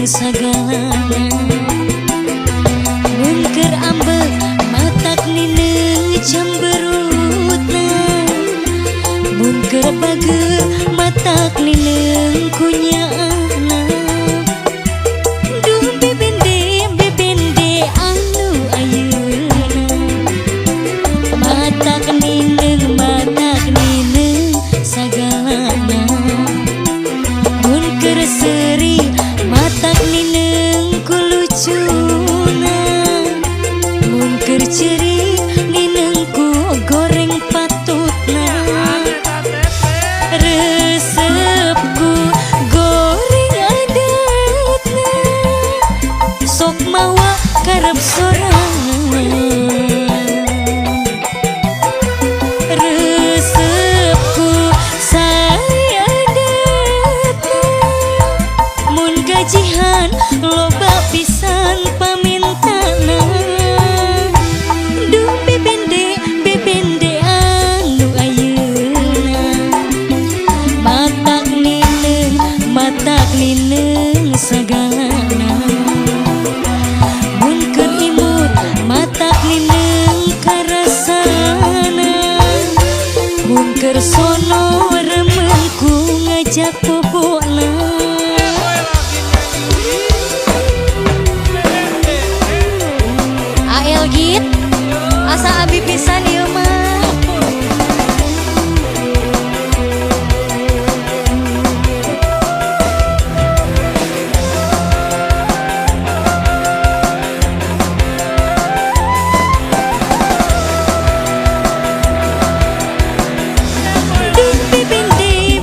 Sagalana mungker ambek matak nineng cemberutna mungker bager matak nineng kunyaana duh bebende anu ayeuna matak nineng sagalana mungker seri matak nineng ku lucuna mungker ceri nineng ku goreng patutna resep ku goreng adatna sok mawa karep sorangan resep ku saya adatna mun gajihan loba pisan pamintana duh bebende anu ayeuna matak nineng sagalana mun keur imut matak nineng karasana mun keur sono remenku ngajak bobona Git asa abi pisan ieu mah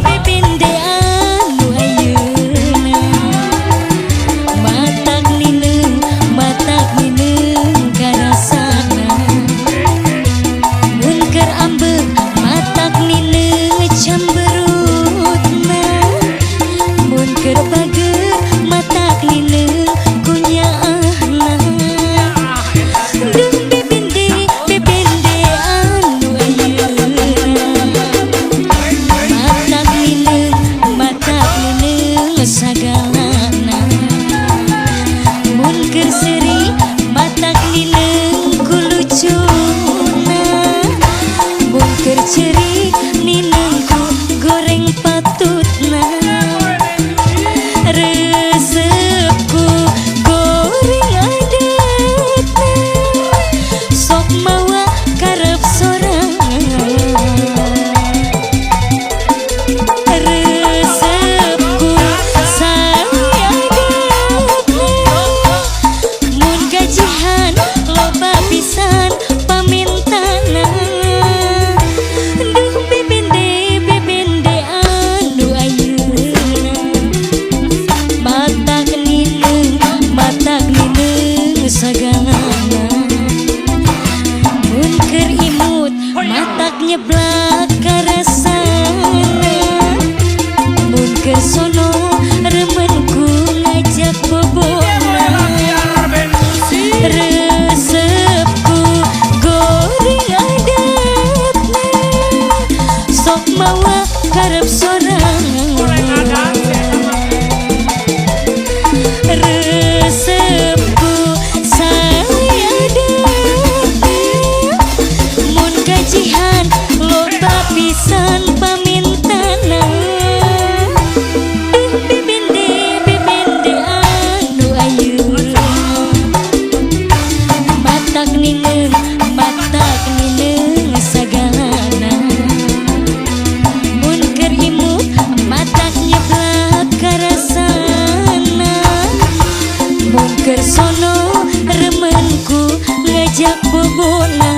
bebende anu ayeuna matak nineng karasana mungker ambek matak nineng cemberutna mungker bager matak nineng kunyaahna duh bebende anu ayeuna matak nineng sagalana mungker seri matak nineng ku lucuna mungker ceri nineng ku goreng patutna resep ku goreng adatna sok mawa karep sorangan resep ku saya adatna mun gajihan loba pisan pamintana duh bebende anu ayeuna matak nineng sagalana mungker imut matak nyeblak karasana mungker sono remenku ngajak bobona resepku goreng adatna sok mawa karep sorangan resepku saya adatna mun gajihan loba pisan pamintana duh bebende anu ayeuna matak nineng sagalana mun keur imut matak nyeblak karasana mun keur sono remenku ngajak bobona